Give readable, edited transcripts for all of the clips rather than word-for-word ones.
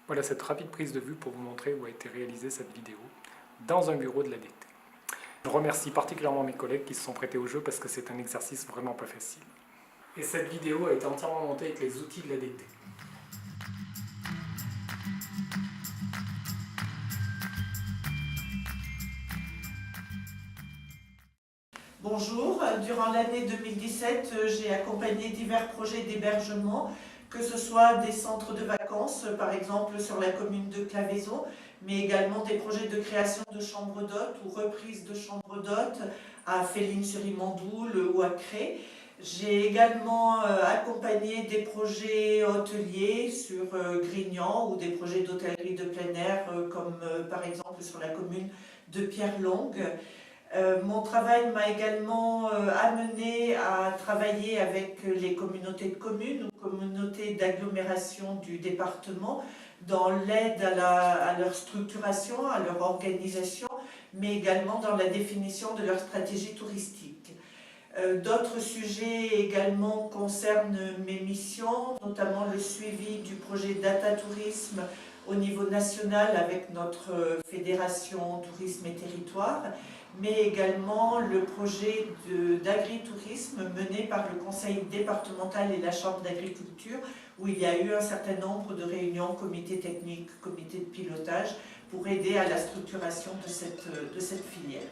Voilà cette rapide prise de vue pour vous montrer où a été réalisée cette vidéo dans un bureau de l'ADT. Je remercie particulièrement mes collègues qui se sont prêtés au jeu parce que c'est un exercice vraiment pas facile. Et cette vidéo a été entièrement montée avec les outils de l'ADT. Bonjour, durant l'année 2017, j'ai accompagné divers projets d'hébergement, que ce soit des centres de vacances, par exemple sur la commune de Claveyson, mais également des projets de création de chambres d'hôtes ou reprise de chambres d'hôtes à Féline-sur-Imandoule ou à Cré. J'ai également accompagné des projets hôteliers sur Grignan ou des projets d'hôtellerie de plein air, comme par exemple sur la commune de Pierre-Longue. Mon travail m'a également amené à travailler avec les communautés de communes ou communautés d'agglomération du département dans l'aide à leur structuration, à leur organisation, mais également dans la définition de leur stratégie touristique. D'autres sujets également concernent mes missions, notamment le suivi du projet Data Tourisme au niveau national avec notre fédération Tourisme et Territoire, mais également le projet d'agritourisme mené par le conseil départemental et la chambre d'agriculture, où il y a eu un certain nombre de réunions, comités techniques, comités de pilotage, pour aider à la structuration de cette filière.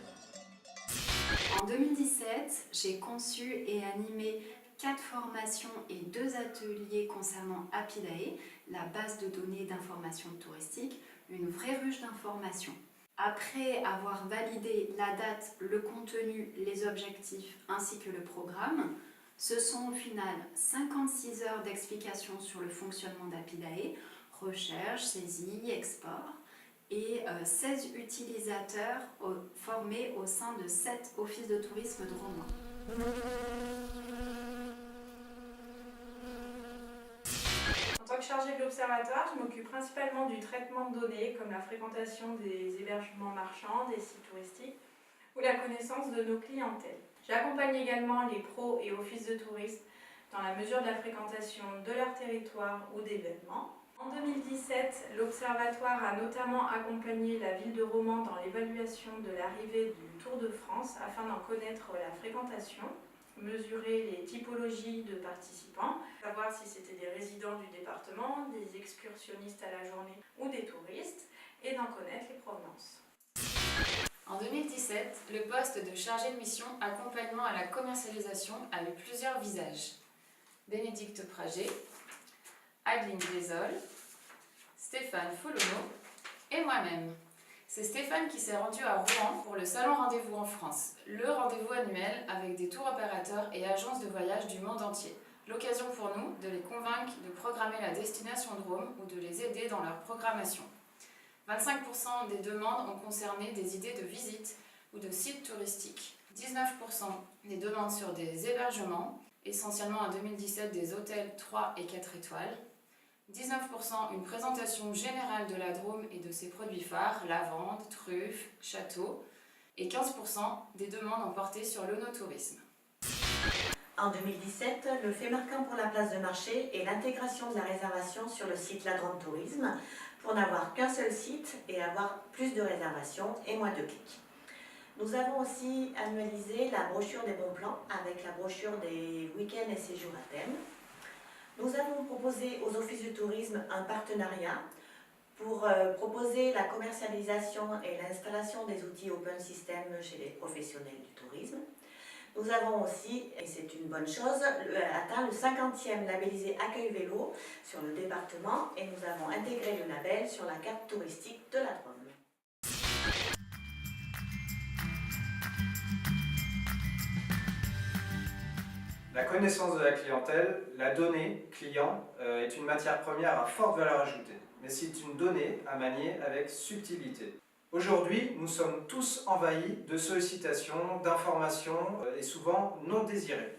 En 2017, j'ai conçu et animé 4 formations et 2 ateliers concernant Apidae, la base de données d'information touristique, une vraie ruche d'informations. Après avoir validé la date, le contenu, les objectifs ainsi que le programme, ce sont au final 56 heures d'explication sur le fonctionnement d'Apidae, recherche, saisie, export, et 16 utilisateurs formés au sein de 7 offices de tourisme de Romans. En tant que chargée de l'Observatoire, je m'occupe principalement du traitement de données comme la fréquentation des hébergements marchands, des sites touristiques ou la connaissance de nos clientèles. J'accompagne également les pros et offices de tourisme dans la mesure de la fréquentation de leur territoire ou d'événements. En 2017, l'Observatoire a notamment accompagné la ville de Romans dans l'évaluation de l'arrivée du Tour de France afin d'en connaître la fréquentation, mesurer les typologies de participants, savoir si c'était des résidents du département, des excursionnistes à la journée ou des touristes, et d'en connaître les provenances. En 2017, le poste de chargé de mission accompagnement à la commercialisation a eu plusieurs visages. Bénédicte Prager, Adeline Bézol, Stéphane Folonneau et moi-même. C'est Stéphane qui s'est rendu à Rouen pour le Salon Rendez-vous en France, le rendez-vous annuel avec des tours opérateurs et agences de voyage du monde entier. L'occasion pour nous de les convaincre de programmer la destination de Rome ou de les aider dans leur programmation. 25% des demandes ont concerné des idées de visites ou de sites touristiques. 19% des demandes sur des hébergements, essentiellement en 2017 des hôtels 3 et 4 étoiles. 19% une présentation générale de la Drôme et de ses produits phares, lavande, truffes, châteaux. Et 15% des demandes ont porté sur l'onotourisme. En 2017, le fait marquant pour la place de marché est l'intégration de la réservation sur le site La Drôme Tourisme pour n'avoir qu'un seul site et avoir plus de réservations et moins de clics. Nous avons aussi annualisé la brochure des bons plans avec la brochure des week-ends et séjours à thème. Nous avons proposé aux offices du tourisme un partenariat pour proposer la commercialisation et l'installation des outils Open System chez les professionnels du tourisme. Nous avons aussi, et c'est une bonne chose, atteint le 50e labellisé Accueil Vélo sur le département et nous avons intégré le label sur la carte touristique de la Drôme. La connaissance de la clientèle, la donnée client, est une matière première à forte valeur ajoutée, mais c'est une donnée à manier avec subtilité. Aujourd'hui, nous sommes tous envahis de sollicitations, d'informations et souvent non désirées.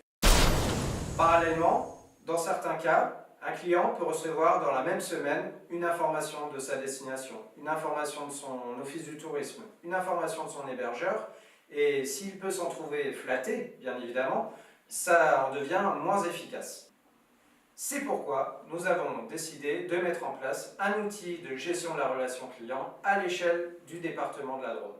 Parallèlement, dans certains cas, un client peut recevoir dans la même semaine une information de sa destination, une information de son office du tourisme, une information de son hébergeur, et s'il peut s'en trouver flatté, bien évidemment, ça en devient moins efficace. C'est pourquoi nous avons décidé de mettre en place un outil de gestion de la relation client à l'échelle du département de la Drôme.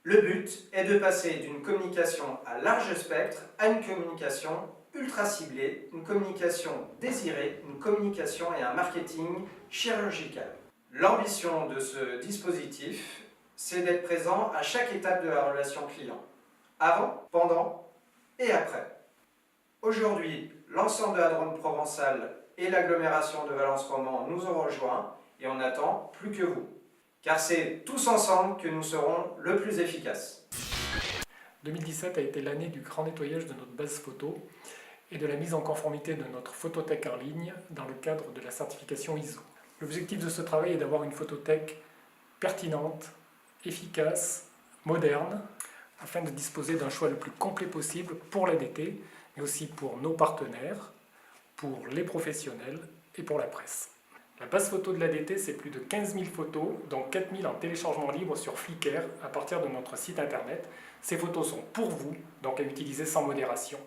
Le but est de passer d'une communication à large spectre à une communication ultra ciblée, une communication désirée, une communication et un marketing chirurgical. L'ambition de ce dispositif, c'est d'être présent à chaque étape de la relation client, avant, pendant et après. Aujourd'hui, l'ensemble de la Drôme provençale et l'agglomération de Valence-Romand nous ont rejoints et on n'attend plus que vous. Car c'est tous ensemble que nous serons le plus efficaces. 2017 a été l'année du grand nettoyage de notre base photo et de la mise en conformité de notre photothèque en ligne dans le cadre de la certification ISO. L'objectif de ce travail est d'avoir une photothèque pertinente, efficace, moderne, afin de disposer d'un choix le plus complet possible pour l'ADT, mais aussi pour nos partenaires, pour les professionnels et pour la presse. La base photo de l'ADT, c'est plus de 15 000 photos, dont 4 000 en téléchargement libre sur Flickr à partir de notre site internet. Ces photos sont pour vous, donc à utiliser sans modération.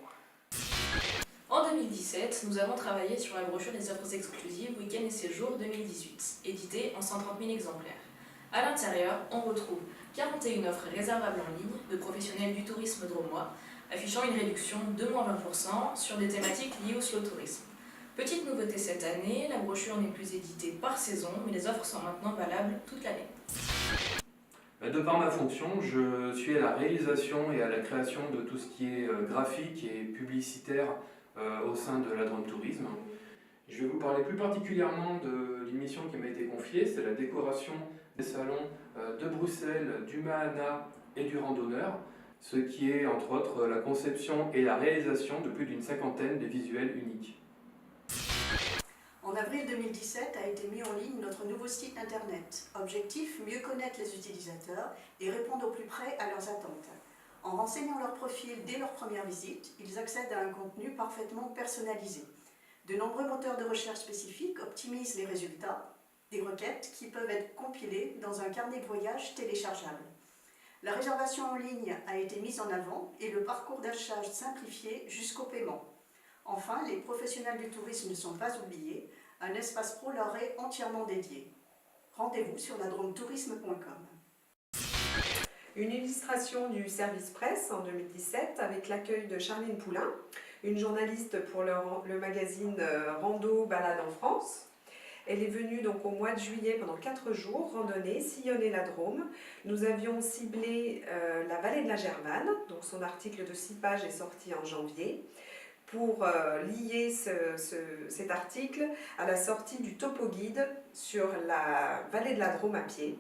En 2017, nous avons travaillé sur la brochure des offres exclusives Week-end et Séjour 2018, éditée en 130 000 exemplaires. À l'intérieur, on retrouve 41 offres réservables en ligne de professionnels du tourisme drômois, affichant une réduction de -20% sur des thématiques liées au slow tourisme. Petite nouveauté cette année, la brochure n'est plus éditée par saison, mais les offres sont maintenant valables toute l'année. De par ma fonction, je suis à la réalisation et à la création de tout ce qui est graphique et publicitaire au sein de la Drôme Tourisme. Je vais vous parler plus particulièrement de l'émission qui m'a été confiée, c'est la décoration des salons de Bruxelles, du Mahana et du Randonneur, ce qui est entre autres la conception et la réalisation de plus d'une cinquantaine de visuels uniques. En avril 2017 a été mis en ligne notre nouveau site internet. Objectif, mieux connaître les utilisateurs et répondre au plus près à leurs attentes. En renseignant leur profil dès leur première visite, ils accèdent à un contenu parfaitement personnalisé. De nombreux moteurs de recherche spécifiques optimisent les résultats, des requêtes qui peuvent être compilées dans un carnet de voyage téléchargeable. La réservation en ligne a été mise en avant et le parcours d'achat simplifié jusqu'au paiement. Enfin, les professionnels du tourisme ne sont pas oubliés, un espace pro leur est entièrement dédié. Rendez-vous sur ladrometourisme.com. Une illustration du service presse en 2017 avec l'accueil de Charline Poulain, une journaliste pour le magazine Rando Balade en France. Elle est venue donc au mois de juillet pendant 4 jours, randonner, sillonner la Drôme. Nous avions ciblé la vallée de la Gervanne, donc son article de 6 pages est sorti en janvier, pour lier cet article à la sortie du topo guide sur la vallée de la Drôme à pied.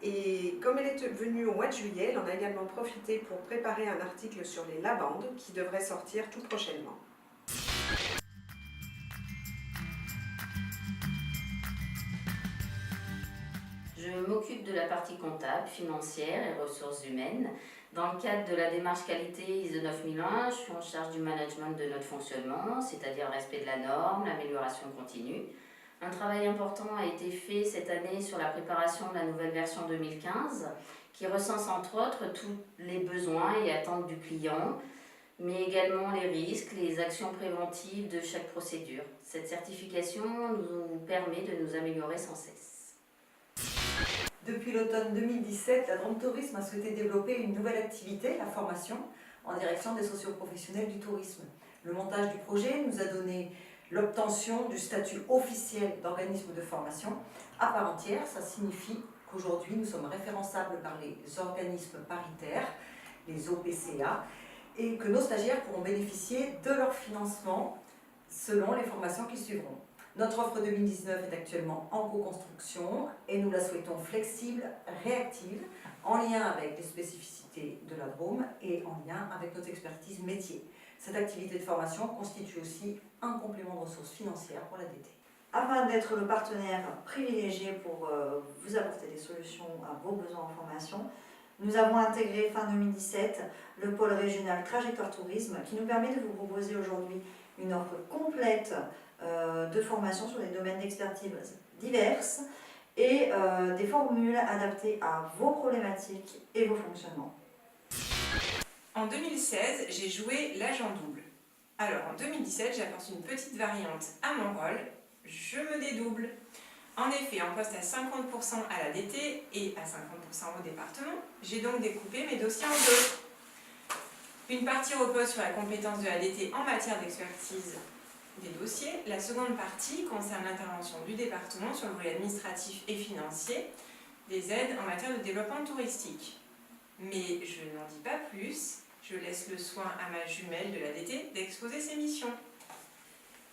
Et comme elle est venue au mois de juillet, elle en a également profité pour préparer un article sur les lavandes qui devrait sortir tout prochainement. Je m'occupe de la partie comptable, financière et ressources humaines. Dans le cadre de la démarche qualité ISO 9001, je suis en charge du management de notre fonctionnement, c'est-à-dire le respect de la norme, l'amélioration continue. Un travail important a été fait cette année sur la préparation de la nouvelle version 2015, qui recense entre autres tous les besoins et attentes du client, mais également les risques, les actions préventives de chaque procédure. Cette certification nous permet de nous améliorer sans cesse. Depuis l'automne 2017, la Drôme Tourisme a souhaité développer une nouvelle activité, la formation, en direction des socioprofessionnels du tourisme. Le montage du projet nous a donné l'obtention du statut officiel d'organisme de formation à part entière. Ça signifie qu'aujourd'hui, nous sommes référençables par les organismes paritaires, les OPCA, et que nos stagiaires pourront bénéficier de leur financement selon les formations qu'ils suivront. Notre offre 2019 est actuellement en co-construction et nous la souhaitons flexible, réactive, en lien avec les spécificités de la Drôme et en lien avec notre expertise métier. Cette activité de formation constitue aussi un complément de ressources financières pour l'ADT. Afin d'être le partenaire privilégié pour vous apporter des solutions à vos besoins en formation, nous avons intégré fin 2017 le pôle régional Trajectoire Tourisme qui nous permet de vous proposer aujourd'hui une offre complète de formation sur des domaines d'expertise diverses et des formules adaptées à vos problématiques et vos fonctionnements. En 2016, j'ai joué l'agent double. Alors en 2017, j'apporte une petite variante à mon rôle, je me dédouble. En effet, en poste à 50% à la DT et à 50% au département, j'ai donc découpé mes dossiers en deux. Une partie repose sur la compétence de la DT en matière d'expertise des dossiers. La seconde partie concerne l'intervention du département sur le volet administratif et financier des aides en matière de développement touristique. Mais je n'en dis pas plus, je laisse le soin à ma jumelle de la DT d'exposer ses missions.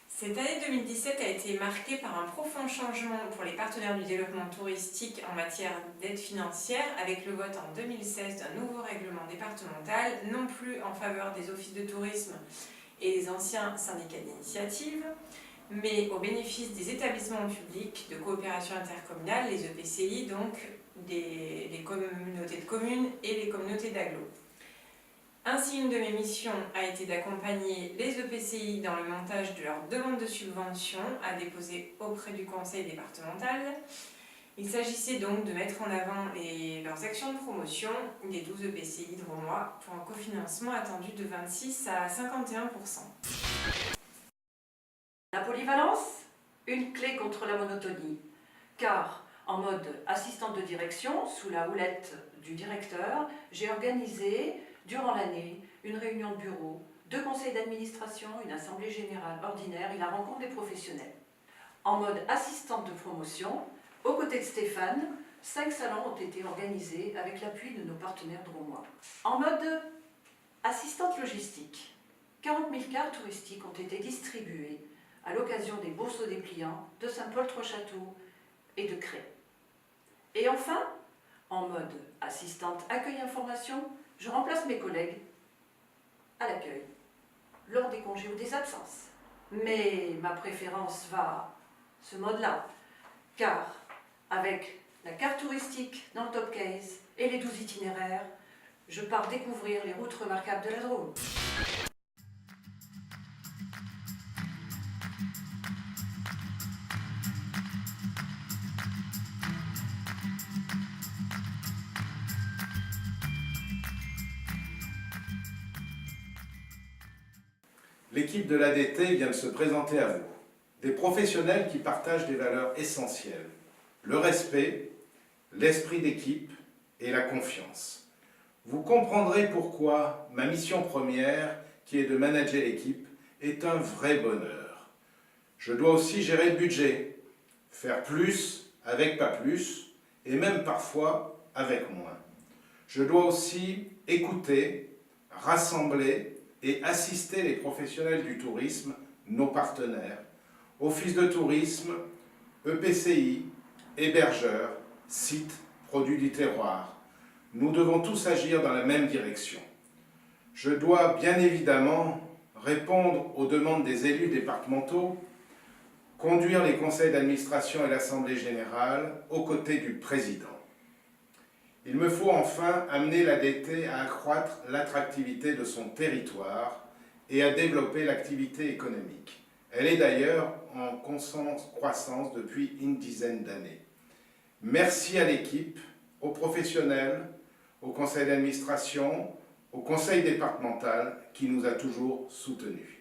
Cette année 2017 a été marquée par un profond changement pour les partenaires du développement touristique en matière d'aide financière avec le vote en 2016 d'un nouveau règlement départemental, non plus en faveur des offices de tourisme et des anciens syndicats d'initiative, mais au bénéfice des établissements publics de coopération intercommunale, les EPCI, donc les communautés de communes et les communautés d'agglo. Ainsi, une de mes missions a été d'accompagner les EPCI dans le montage de leur demande de subvention à déposer auprès du conseil départemental. Il s'agissait donc de mettre en avant leurs actions de promotion des 12 EPCI de Roumois pour un cofinancement attendu de 26 à 51%. La polyvalence, une clé contre la monotonie, car en mode assistante de direction, sous la houlette du directeur, j'ai organisé durant l'année une réunion de bureau, 2 conseils d'administration, une assemblée générale ordinaire et la rencontre des professionnels. En mode assistante de promotion, aux côtés de Stéphane, 5 salons ont été organisés avec l'appui de nos partenaires drômois. En mode assistante logistique, 40 000 cartes touristiques ont été distribuées à l'occasion des bourses aux dépliants de Saint-Paul-Trois-Châteaux et de Cré. Et enfin, en mode assistante accueil-information, je remplace mes collègues à l'accueil, lors des congés ou des absences. Mais ma préférence va à ce mode-là, car avec la carte touristique dans le top case et les 12 itinéraires, je pars découvrir les routes remarquables de la Drôme. L'équipe de l'ADT vient de se présenter à vous. Des professionnels qui partagent des valeurs essentielles. Le respect, l'esprit d'équipe et la confiance. Vous comprendrez pourquoi ma mission première, qui est de manager l'équipe, est un vrai bonheur. Je dois aussi gérer le budget, faire plus avec pas plus, et même parfois avec moins. Je dois aussi écouter, rassembler et assister les professionnels du tourisme, nos partenaires, offices de tourisme, EPCI, hébergeurs, sites, produits du terroir. Nous devons tous agir dans la même direction. Je dois bien évidemment répondre aux demandes des élus départementaux, conduire les conseils d'administration et l'Assemblée générale aux côtés du président. Il me faut enfin amener l'ADT à accroître l'attractivité de son territoire et à développer l'activité économique. Elle est d'ailleurs en constante croissance depuis une dizaine d'années. Merci à l'équipe, aux professionnels, au conseil d'administration, au conseil départemental qui nous a toujours soutenus.